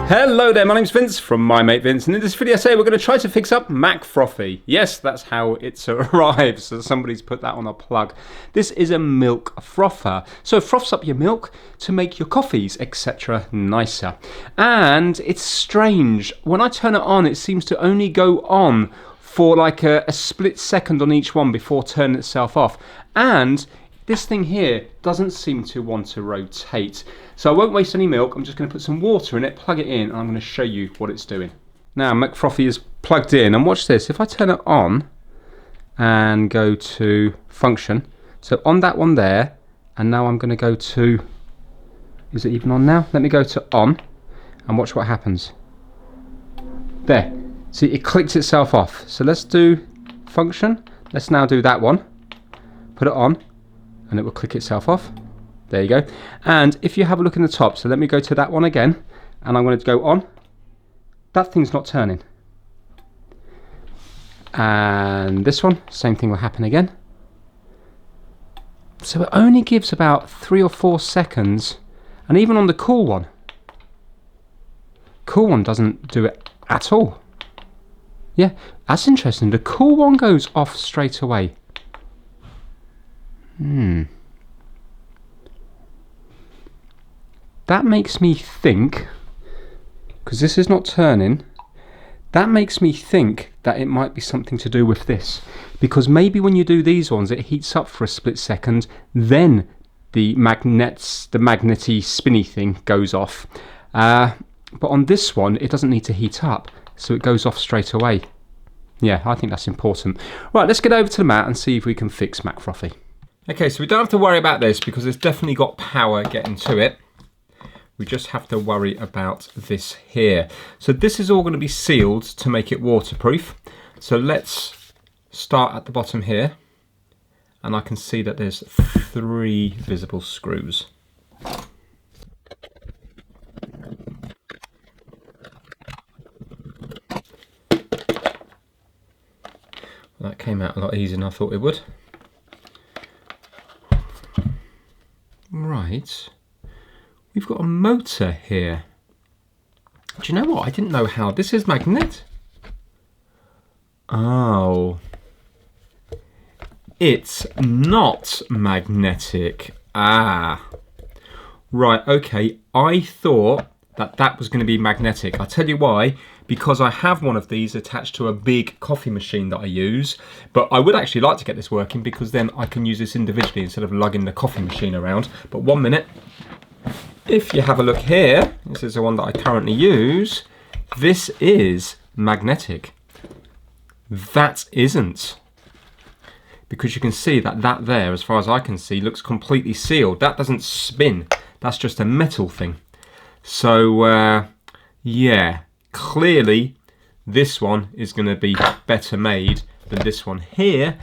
Hello there, my name's Vince from My Mate Vince, and in this video today we're going to try to fix up McFrothy. Yes, that's how it's arrived, so somebody's put that on a plug. This is a milk frother, so it froths up your milk to make your coffees, etc. nicer. And it's strange, when I turn it on it seems to only go on for like a split second on each one before turning itself off. And this thing here doesn't seem to want to rotate. So I won't waste any milk, I'm just going to put some water in it, plug it in, and I'm going to show you what it's doing. Now McFrothy is plugged in, and watch this, if I turn it on and go to function, so on that one there, and now I'm going to go to, is it even on now? Let me go to on, and watch what happens. There, see it clicks itself off. So let's do function, let's now do that one, put it on, and it will click itself off. There you go. And if you have a look in the top, so let me go to that one again, and I'm going to go on. That thing's not turning. And this one, same thing will happen again. So it only gives about 3 or 4 seconds, and even on the cool one doesn't do it at all. Yeah, that's interesting. The cool one goes off straight away. That makes me think, because this is not turning, that makes me think that it might be something to do with this. Because maybe when you do these ones, it heats up for a split second, then the magnety spinny thing goes off. But on this one, it doesn't need to heat up, so it goes off straight away. Yeah, I think that's important. Right, let's get over to the mat and see if we can fix McFrothy. Okay, so we don't have to worry about this because it's definitely got power getting to it. We just have to worry about this here. So this is all going to be sealed to make it waterproof. So let's start at the bottom here. And I can see that there's 3 visible screws. Well, that came out a lot easier than I thought it would. Right. We've got a motor here. Do you know what? I didn't know how. This is magnet. Oh. It's not magnetic. Ah. Right, okay. I thought that was going to be magnetic. I'll tell you why. Because I have one of these attached to a big coffee machine that I use. But I would actually like to get this working because then I can use this individually instead of lugging the coffee machine around. But 1 minute. If you have a look here, this is the one that I currently use, this is magnetic. That isn't. Because you can see that there, as far as I can see, looks completely sealed. That doesn't spin. That's just a metal thing. So, yeah, clearly this one is going to be better made than this one here.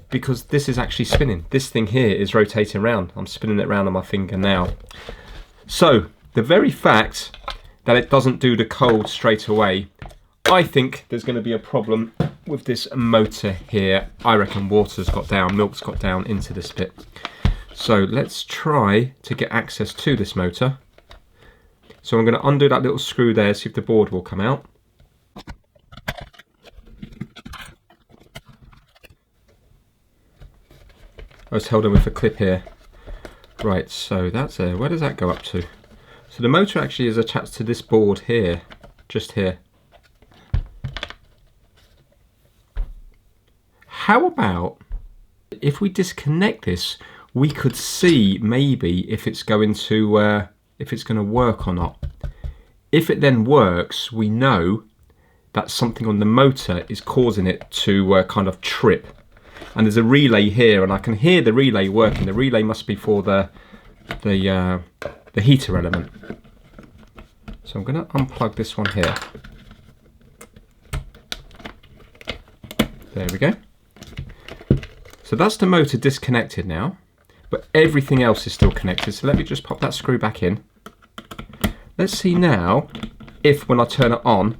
Because this is actually spinning. This thing here is rotating around. I'm spinning it around on my finger now. So, the very fact that it doesn't do the cold straight away, I think there's going to be a problem with this motor here. I reckon water's got down, milk's got down into this bit. So let's try to get access to this motor. So I'm going to undo that little screw there, see if the board will come out. I was held on with a clip here. Right, so that's there. Where does that go up to? So the motor actually is attached to this board here, just here. How about if we disconnect this, we could see maybe if it's going to work or not. If it then works, we know that something on the motor is causing it to kind of trip. And there's a relay here, and I can hear the relay working. The relay must be for the heater element. So I'm going to unplug this one here. There we go. So that's the motor disconnected now, but everything else is still connected. So let me just pop that screw back in. Let's see now if when I turn it on,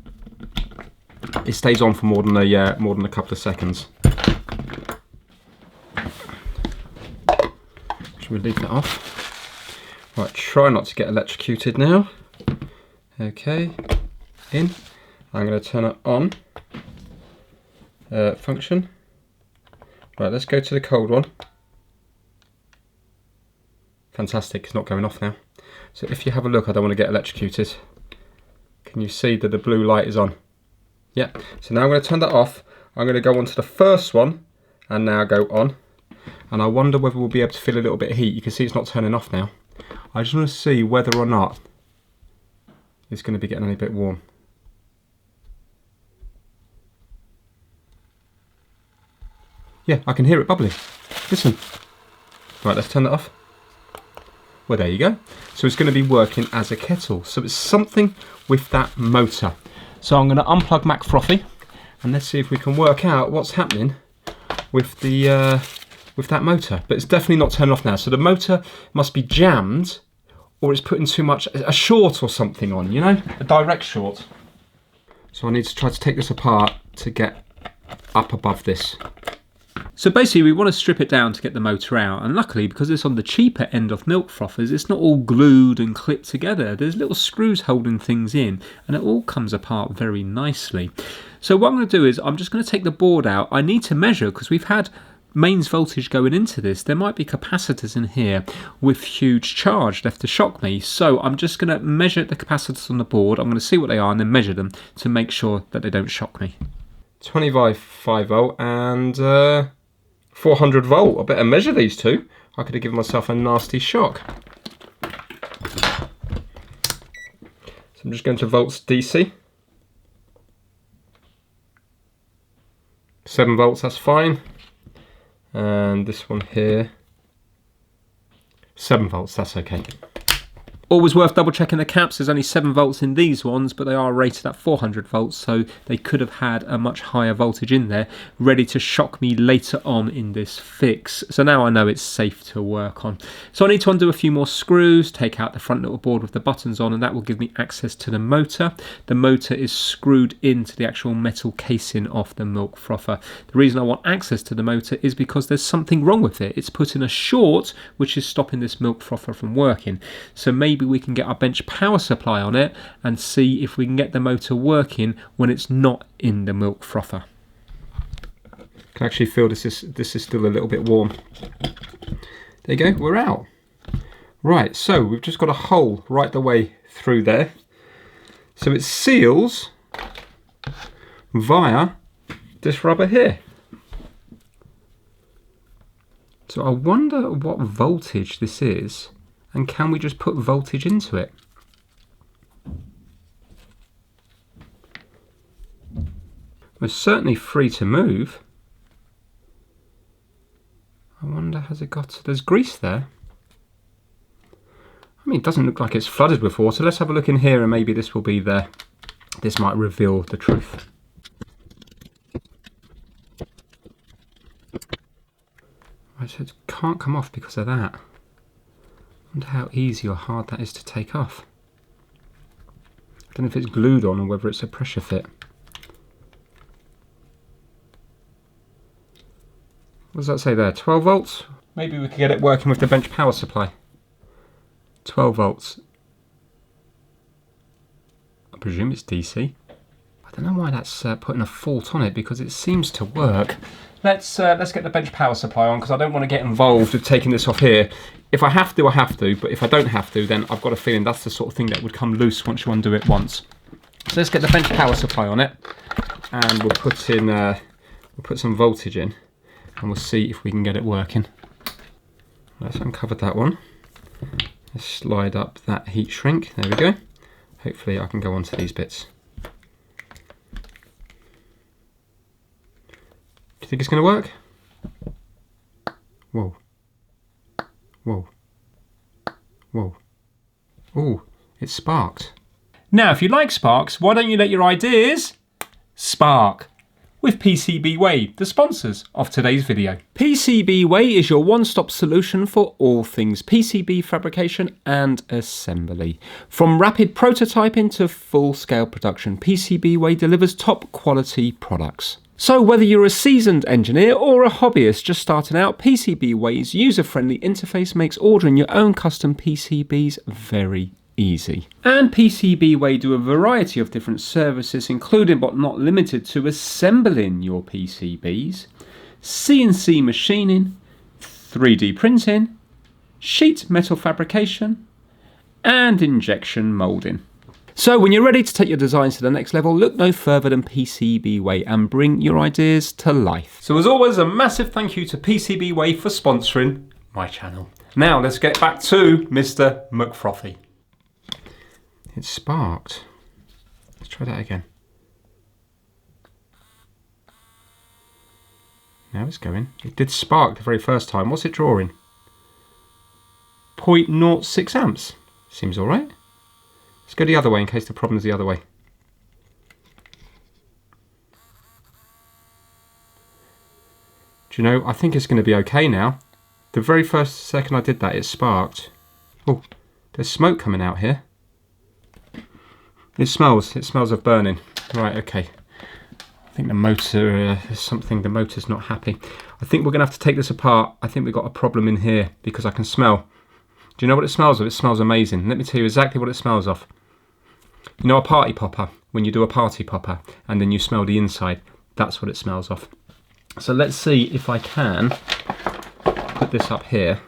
it stays on for more than a couple of seconds. Should we leave that off? Right, try not to get electrocuted now. Okay, in. I'm going to turn it on. Function. Right, let's go to the cold one. Fantastic, it's not going off now. So if you have a look, I don't want to get electrocuted. Can you see that the blue light is on? Yeah, so now I'm going to turn that off. I'm going to go on to the first one and now go on. And I wonder whether we'll be able to feel a little bit of heat. You can see it's not turning off now. I just want to see whether or not it's going to be getting a bit warm. Yeah, I can hear it bubbling. Listen. Right, let's turn that off. Well, there you go. So it's going to be working as a kettle. So it's something with that motor. So I'm going to unplug McFrothy and let's see if we can work out what's happening with the with that motor. But it's definitely not turned off now. So the motor must be jammed, or it's putting too much, a short or something on, you know, a direct short. So I need to try to take this apart to get up above this. So basically we want to strip it down to get the motor out, and luckily because it's on the cheaper end of milk frothers, it's not all glued and clipped together. There's little screws holding things in and it all comes apart very nicely. So what I'm going to do is I'm just going to take the board out. I need to measure because we've had mains voltage going into this. There might be capacitors in here with huge charge left to shock me. So I'm just going to measure the capacitors on the board. I'm going to see what they are and then measure them to make sure that they don't shock me. 25 5V and 400 volt. I better measure these two. I could have given myself a nasty shock. So I'm just going to volts DC. 7 volts, that's fine. And this one here, 7 volts, that's okay. Always worth double checking the caps. There's only 7 volts in these ones, but they are rated at 400 volts, so they could have had a much higher voltage in there, ready to shock me later on in this fix. So now I know it's safe to work on. So I need to undo a few more screws, take out the front little board with the buttons on, and that will give me access to the motor. The motor is screwed into the actual metal casing of the milk frother. The reason I want access to the motor is because there's something wrong with it. It's put in a short, which is stopping this milk frother from working. So maybe we can get our bench power supply on it and see if we can get the motor working when it's not in the milk frother. I can actually feel this is still a little bit warm. There you go, we're out. Right, so we've just got a hole right the way through there. So it seals via this rubber here. So I wonder what voltage this is. And can we just put voltage into it? We're certainly free to move. I wonder, has it got... There's grease there. I mean, it doesn't look like it's flooded with water. Let's have a look in here and maybe this will be there. This might reveal the truth. Right, so it can't come off because of that. I wonder how easy or hard that is to take off. I don't know if it's glued on or whether it's a pressure fit. What does that say there? 12 volts? Maybe we could get it working with the bench power supply. 12 volts. I presume it's DC. I don't know why that's putting a fault on it because it seems to work. Let's get the bench power supply on because I don't want to get involved with taking this off here. If I have to, I have to, but if I don't have to, then I've got a feeling that's the sort of thing that would come loose once you undo it once. So let's get the bench power supply on it, and we'll put some voltage in, and we'll see if we can get it working. Let's uncover that one. Let's slide up that heat shrink. There we go. Hopefully I can go onto these bits. Do you think it's going to work? Whoa. Whoa. Whoa. Ooh, it sparked. Now, if you like sparks, why don't you let your ideas spark with PCBWay, the sponsors of today's video. PCBWay is your one-stop solution for all things PCB fabrication and assembly. From rapid prototyping to full-scale production, PCBWay delivers top quality products. So whether you're a seasoned engineer or a hobbyist just starting out, PCBWay's user-friendly interface makes ordering your own custom PCBs very easy. And PCBWay do a variety of different services, including but not limited to assembling your PCBs, CNC machining, 3D printing, sheet metal fabrication, and injection moulding. So when you're ready to take your designs to the next level, look no further than PCBWay and bring your ideas to life. So as always, a massive thank you to PCBWay for sponsoring my channel. Now let's get back to Mr. McFrothy. It sparked. Let's try that again. Now it's going. It did spark the very first time. What's it drawing? 0.06 amps. Seems all right. Let's go the other way in case the problem's the other way. Do you know, I think it's going to be okay now. The very first second I did that, it sparked. Oh, there's smoke coming out here. It smells of burning. Right, okay. I think the motor is something, the motor's not happy. I think we're going to have to take this apart. I think we've got a problem in here because I can smell. Do you know what it smells of? It smells amazing. Let me tell you exactly what it smells of. You know a party popper, when you do a party popper and then you smell the inside, that's what it smells of. So let's see if I can put this up here.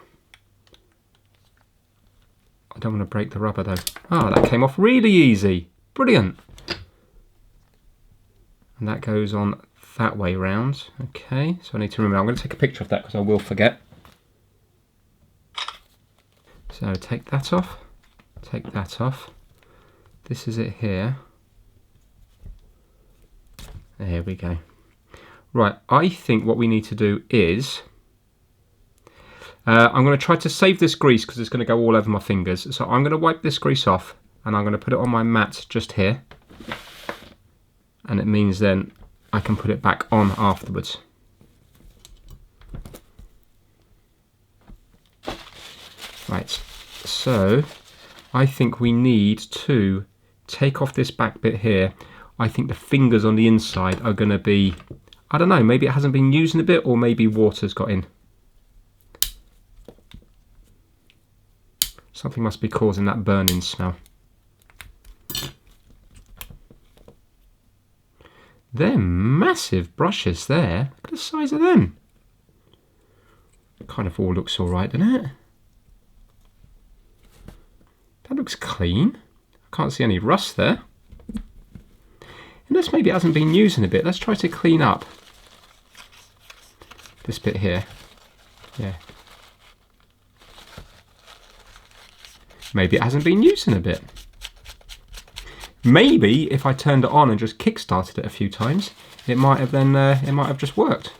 I don't want to break the rubber though. Ah, that came off really easy. Brilliant. And that goes on that way round. Okay, so I need to remember, I'm going to take a picture of that because I will forget. So take that off, take that off. This is it here. There we go. Right, I think what we need to do is, I'm going to try to save this grease because it's going to go all over my fingers. So I'm going to wipe this grease off and I'm going to put it on my mat just here. And it means then I can put it back on afterwards. Right, so I think we need to take off this back bit here. I think the fingers on the inside are going to be, I don't know, maybe it hasn't been used in a bit or maybe water's got in. Something must be causing that burning smell. They're massive brushes there. Look at the size of them. Kind of all looks all right, doesn't it? That looks clean. I can't see any rust there. Unless maybe it hasn't been used in a bit. Let's try to clean up this bit here. Yeah. Maybe it hasn't been used in a bit. Maybe if I turned it on and just kick-started it a few times, it might have then it might have just worked.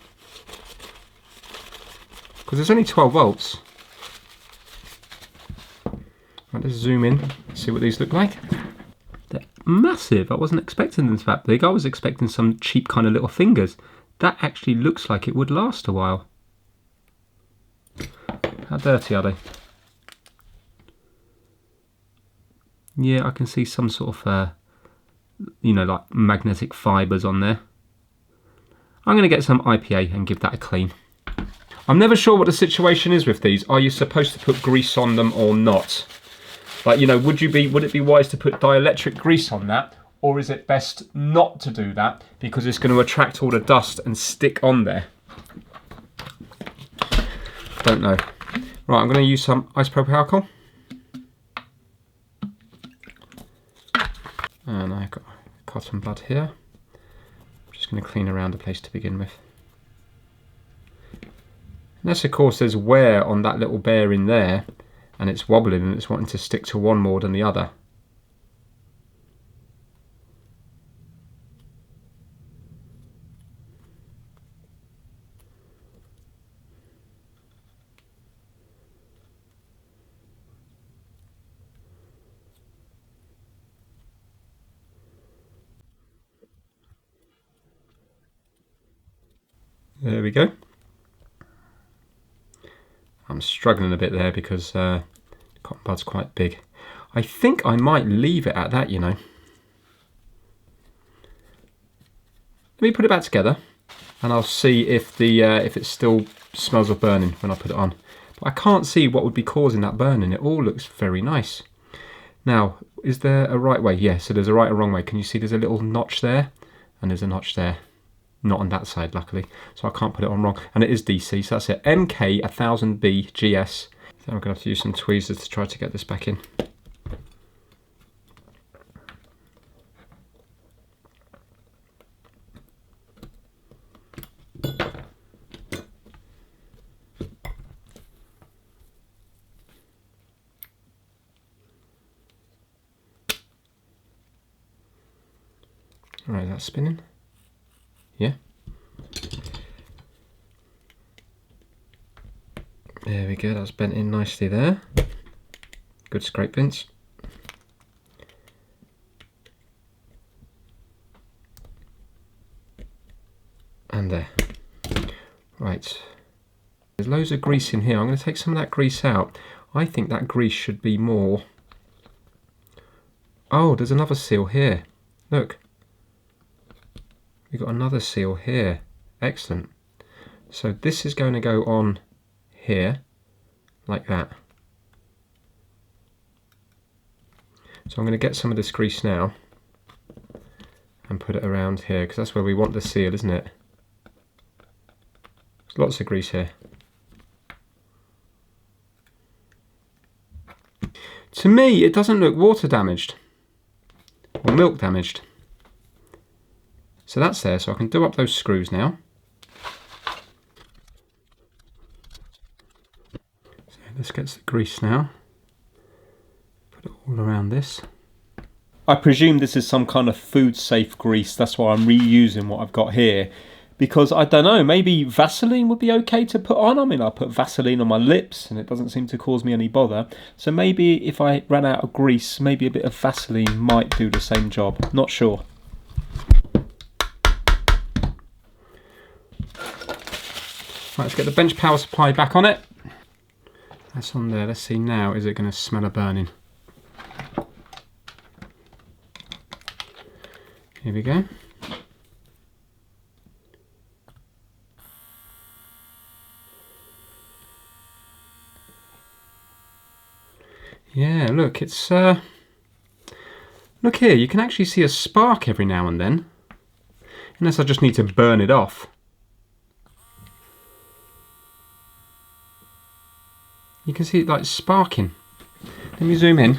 Because there's only 12 volts. Right, let's zoom in, see what these look like. They're massive. I wasn't expecting them that big. I was expecting some cheap kind of little fingers. That actually looks like it would last a while. How dirty are they? Yeah, I can see some sort of, you know, like magnetic fibres on there. I'm going to get some IPA and give that a clean. I'm never sure what the situation is with these. Are you supposed to put grease on them or not? Like, you know, would it be wise to put dielectric grease on that? Or is it best not to do that because it's going to attract all the dust and stick on there? Don't know. Right, I'm going to use some isopropyl alcohol. And I've got cotton bud here. I'm just going to clean around the place to begin with. Unless, of course, there's wear on that little bearing there and it's wobbling and it's wanting to stick to one more than the other. There we go. I'm struggling a bit there because cotton bud's quite big. I think I might leave it at that, you know. Let me put it back together and I'll see if it still smells of burning when I put it on. But I can't see what would be causing that burning. It all looks very nice. Now, is there a right way? Yeah, so there's a right and wrong way. Can you see there's a little notch there? And there's a notch there. Not on that side, luckily. So I can't put it on wrong. And it is DC, so that's it. MK 1000B GS. So I'm going to have to use some tweezers to try to get this back in. Alright, that's spinning. Yeah. There we go, that's bent in nicely there. Good scrape, Vince. And there. Right. There's loads of grease in here. I'm going to take some of that grease out. I think that grease should be more... Oh, there's another seal here. Look. We've got another seal here. Excellent. So this is going to go on here, like that. So I'm going to get some of this grease now and put it around here, because that's where we want the seal, isn't it? There's lots of grease here. To me, it doesn't look water damaged or milk damaged. So that's there, so I can do up those screws now. So this gets the grease now. Put it all around this. I presume this is some kind of food safe grease, that's why I'm reusing what I've got here. Because I don't know, maybe Vaseline would be okay to put on. I mean, I put Vaseline on my lips and it doesn't seem to cause me any bother. So maybe if I ran out of grease, maybe a bit of Vaseline might do the same job. Not sure. Right, let's get the bench power supply back on it. That's on there. Let's see now, is it going to smell of burning? Here we go. Yeah, look, it's look here, you can actually see a spark every now and then. Unless I just need to burn it off. You can see it like sparking. Let me zoom in.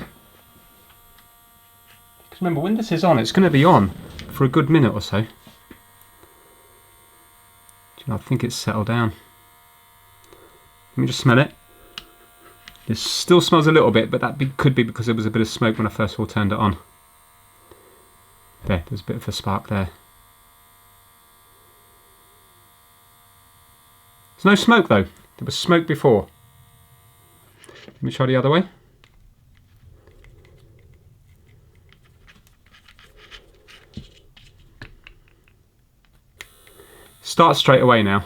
Because remember, when this is on, it's going to be on for a good minute or so. I think it's settled down. Let me just smell it. It still smells a little bit, but that could be because there was a bit of smoke when I first of all turned it on. There's a bit of a spark there. There's no smoke though. There was smoke before. Let me try the other way. Start straight away now.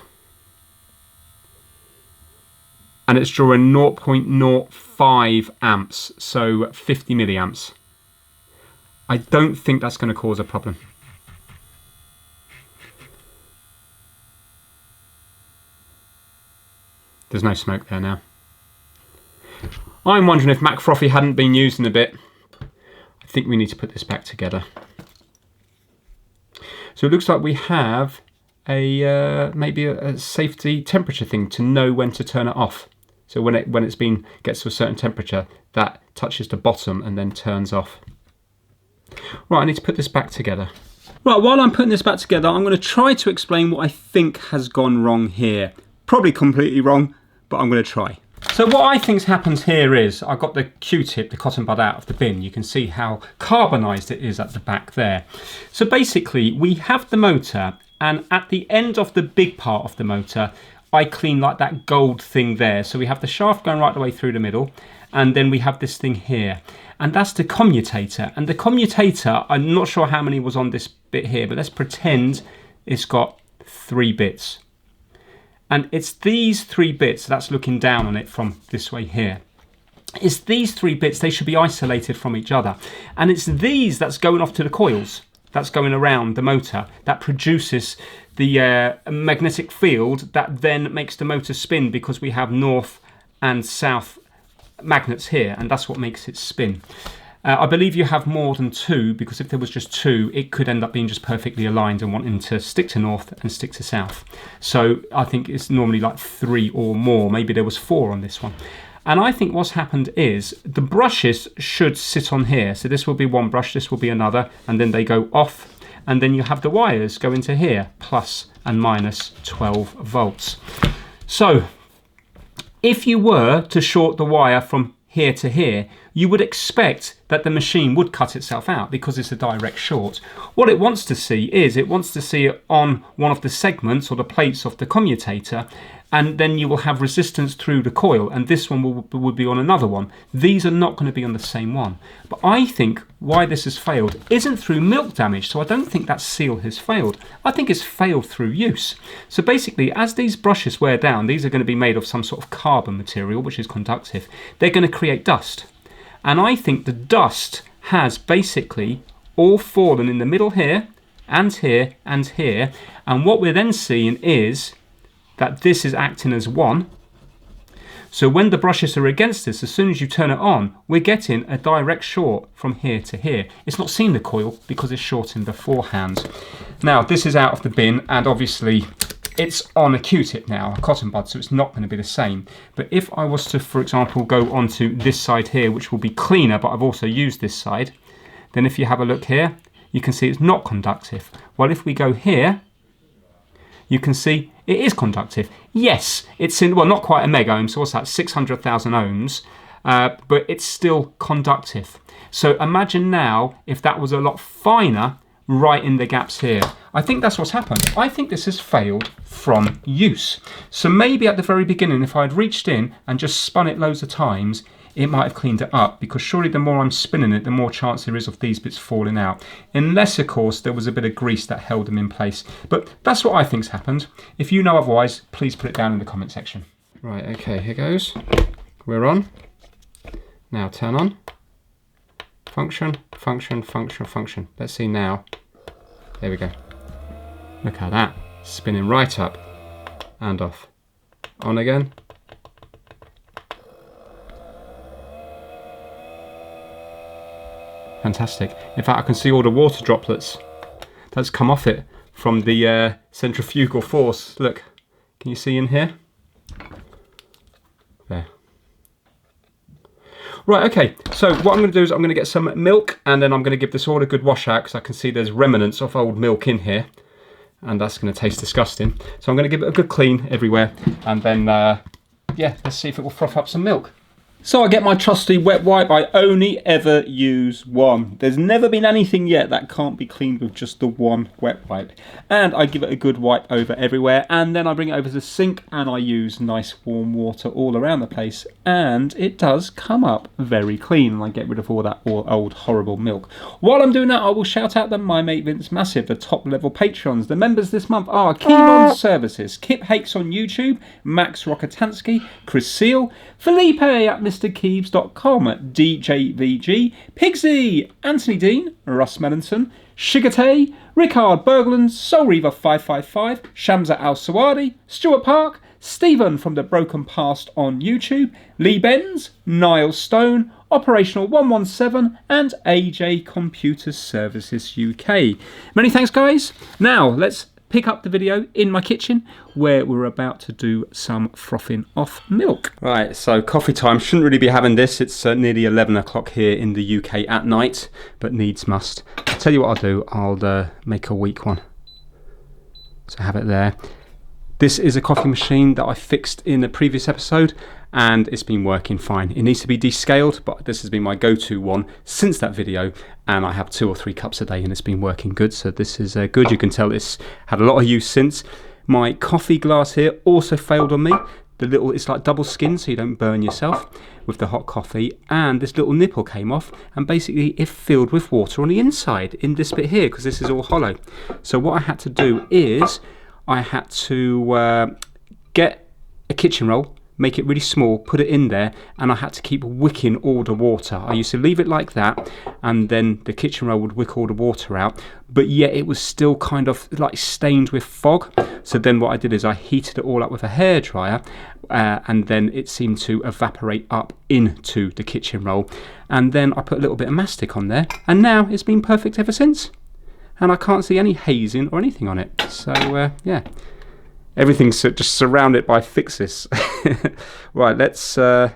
And it's drawing 0.05 amps, so 50 milliamps. I don't think that's going to cause a problem. There's no smoke there now. I'm wondering if McFrothy hadn't been used in a bit. I think we need to put this back together. So it looks like we have a maybe a safety temperature thing to know when to turn it off. So when it's gets to a certain temperature, that touches the bottom and then turns off. Right, I need to put this back together. Right, while I'm putting this back together, I'm going to try to explain what I think has gone wrong here. Probably completely wrong, but I'm going to try. So what I think's happened here is, I got the Q-tip, the cotton bud out of the bin. You can see how carbonised it is at the back there. So basically, we have the motor, and at the end of the big part of the motor, I clean like that gold thing there. So we have the shaft going right the way through the middle, and then we have this thing here. And that's the commutator. And the commutator, I'm not sure how many was on this bit here, but let's pretend it's got 3 bits. And it's these 3 bits, that's looking down on it from this way here. It's these 3 bits, they should be isolated from each other. And it's these that's going off to the coils. that's going around the motor that produces the magnetic field that then makes the motor spin, because we have north and south magnets here, and that's what makes it spin. I believe you have more than two, because if there was just two, it could end up being just perfectly aligned and wanting to stick to north and stick to south. So I think it's normally like 3 or more. Maybe there was 4 on this one. And I think what's happened is the brushes should sit on here. So this will be one brush, this will be another, and then they go off. And then you have the wires go into here, plus and minus 12 volts. So if you were to short the wire from here to here, you would expect that the machine would cut itself out because it's a direct short. What it wants to see is it wants to see it on one of the segments or the plates of the commutator, and then you will have resistance through the coil, and this one would be on another one. These are not going to be on the same one. But I think why this has failed isn't through milk damage, so I don't think that seal has failed. I think it's failed through use. So basically, as these brushes wear down, these are going to be made of some sort of carbon material which is conductive. They're going to create dust. And I think the dust has basically all fallen in the middle here, and here, and here. And what we're then seeing is that this is acting as one. So when the brushes are against this, as soon as you turn it on, we're getting a direct short from here to here. It's not seeing the coil because it's shorting beforehand. Now, this is out of the bin, and obviously it's on a Q-tip now, a cotton bud, so it's not going to be the same. But if I was to, for example, go onto this side here, which will be cleaner, but I've also used this side, then if you have a look here, you can see it's not conductive. Well, if we go here, you can see it is conductive. Yes, it's in, well, not quite a mega ohm, so what's that, 600,000 ohms, but it's still conductive. So imagine now if that was a lot finer right in the gaps here. I think that's what's happened. I think this has failed from use. So maybe at the very beginning, if I had reached in and just spun it loads of times, it might have cleaned it up, because surely the more I'm spinning it, the more chance there is of these bits falling out. Unless, of course, there was a bit of grease that held them in place. But that's what I think's happened. If you know otherwise, please put it down in the comment section. Right, okay, here goes. We're on. Now turn on. Function, function, function, function. Let's see now. There we go. Look at that. Spinning right up and off. On again. Fantastic. In fact, I can see all the water droplets that's come off it from the centrifugal force. Look, can you see in here? There. Right, okay, so what I'm going to do is I'm going to get some milk, and then I'm going to give this all a good wash out, because I can see there's remnants of old milk in here, and that's going to taste disgusting. So I'm going to give it a good clean everywhere, and then, yeah, let's see if it will froth up some milk. So I get my trusty wet wipe. I only ever use one. There's never been anything yet that can't be cleaned with just the one wet wipe. And I give it a good wipe over everywhere, and then I bring it over to the sink and I use nice warm water all around the place, and it does come up very clean, and I get rid of all that old horrible milk. While I'm doing that, I will shout out that my mate Vince Massive, the top level patrons. The members this month are Keyboard Services, Kip Hakes on YouTube, Max Rokotansky, Chris Seal, Felipe at MrKeeves.com, DJVG, Pigsy, Anthony Dean, Russ Melanson, Shigate, Rickard Berglund, Soul Reaver 555, Shamsa Al Sawadi, Stuart Park, Stephen from the Broken Past on YouTube, Lee Benz, Niall Stone, Operational 117, and AJ Computer Services UK. Many thanks, guys. Now let's pick up the video in my kitchen where we're about to do some frothing off milk. Right, so coffee time. Shouldn't really be having this. It's nearly 11 o'clock here in the UK at night, but needs must. I'll tell you what I'll do. I'll make a weak one. So have it there. This is a coffee machine that I fixed in a previous episode, and it's been working fine. It needs to be descaled, but this has been my go-to one since that video, and I have 2 or 3 cups a day and it's been working good, so this is good. You can tell it's had a lot of use since. My coffee glass here also failed on me. It's like double skin, so you don't burn yourself with the hot coffee, and this little nipple came off, and basically it filled with water on the inside in this bit here, because this is all hollow. So what I had to do is I had to get a kitchen roll, make it really small, put it in there, and I had to keep wicking all the water. I used to leave it like that, and then the kitchen roll would wick all the water out, but yet it was still kind of like stained with fog. So then what I did is I heated it all up with a hairdryer, and then it seemed to evaporate up into the kitchen roll. And then I put a little bit of mastic on there, and now it's been perfect ever since. And I can't see any hazing or anything on it. So yeah, everything's just surrounded by fixes. Right, let's have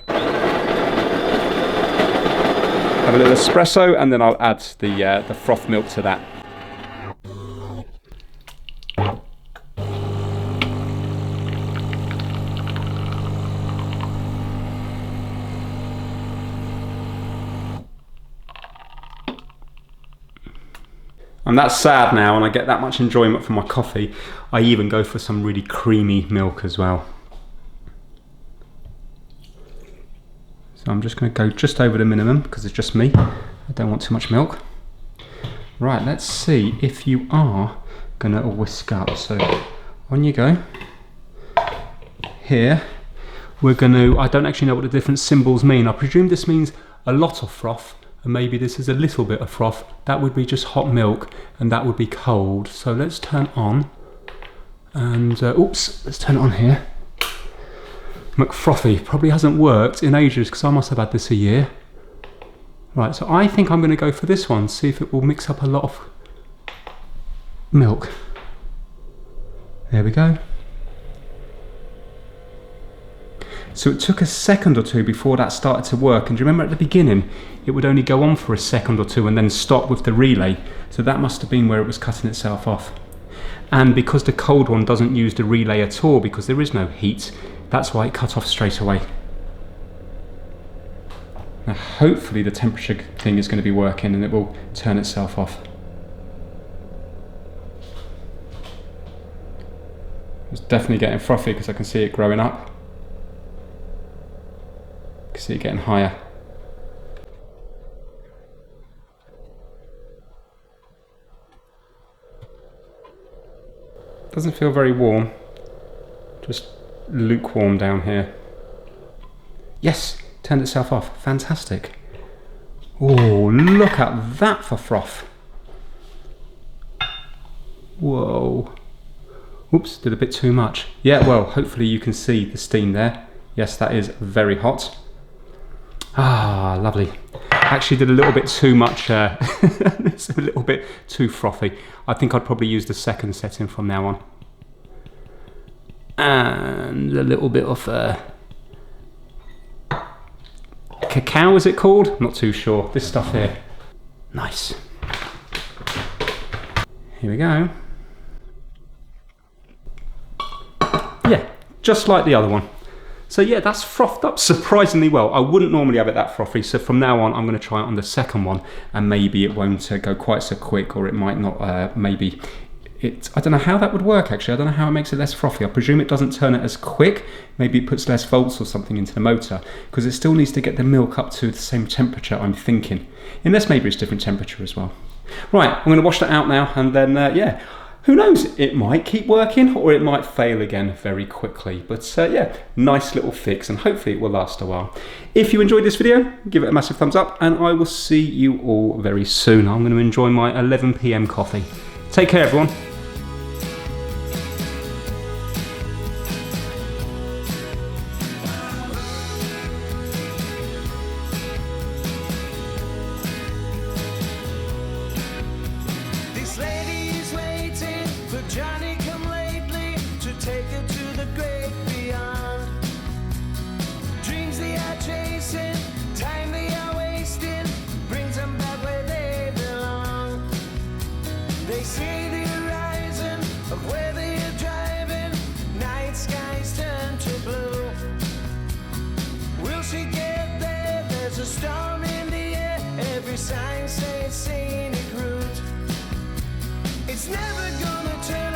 a little espresso, and then I'll add the froth milk to that. I'm that sad now, and I get that much enjoyment from my coffee. I even go for some really creamy milk as well. So I'm just going to go just over the minimum because it's just me. I don't want too much milk. Right, let's see if you are going to whisk up. So on you go. Here we're going to, I don't actually know what the different symbols mean. I presume this means a lot of froth, and maybe this is a little bit of froth. That would be just hot milk, and that would be cold. So let's turn on, and oops, let's turn it on here. McFrothy probably hasn't worked in ages because I must have had this a year. Right, so I think I'm going to go for this one, see if it will mix up a lot of milk. There we go. So it took a second or two before that started to work, and do you remember at the beginning it would only go on for a second or two and then stop with the relay, so that must have been where it was cutting itself off. And because the cold one doesn't use the relay at all because there is no heat, that's why it cut off straight away. Now hopefully the temperature thing is going to be working and it will turn itself off. It's definitely getting frothy because I can see it growing up. I can see it getting higher. Doesn't feel very warm, just lukewarm down here. Yes, turned itself off, fantastic. Oh, look at that for froth. Whoa. Oops, did a bit too much. Yeah, well, hopefully you can see the steam there. Yes, that is very hot. Ah, lovely. Actually did a little bit too much, it's a little bit too frothy. I think I'd probably use the second setting from now on. And a little bit of cacao, is it called? Not too sure. This stuff here. Nice. Here we go. Yeah, just like the other one. So yeah, that's frothed up surprisingly well. I wouldn't normally have it that frothy, so from now on I'm going to try it on the second one, and maybe it won't go quite so quick, or it might not, maybe it, I don't know how that would work actually. I don't know how it makes it less frothy. I presume it doesn't turn it as quick. Maybe it puts less volts or something into the motor, because it still needs to get the milk up to the same temperature, I'm thinking. Unless maybe it's different temperature as well. Right, I'm going to wash that out now, and then yeah, who knows, it might keep working or it might fail again very quickly. But yeah, nice little fix, and hopefully it will last a while. If you enjoyed this video, give it a massive thumbs up, and I will see you all very soon. I'm going to enjoy my 11 PM coffee. Take care everyone. Johnny come lately to take her to the great beyond. Dreams they are chasing, time they are wasting, brings them back where they belong. They see the horizon of where they are driving, night skies turn to blue. Will she get there? There's a storm in the air, every sign says scenic route. It's never gonna turn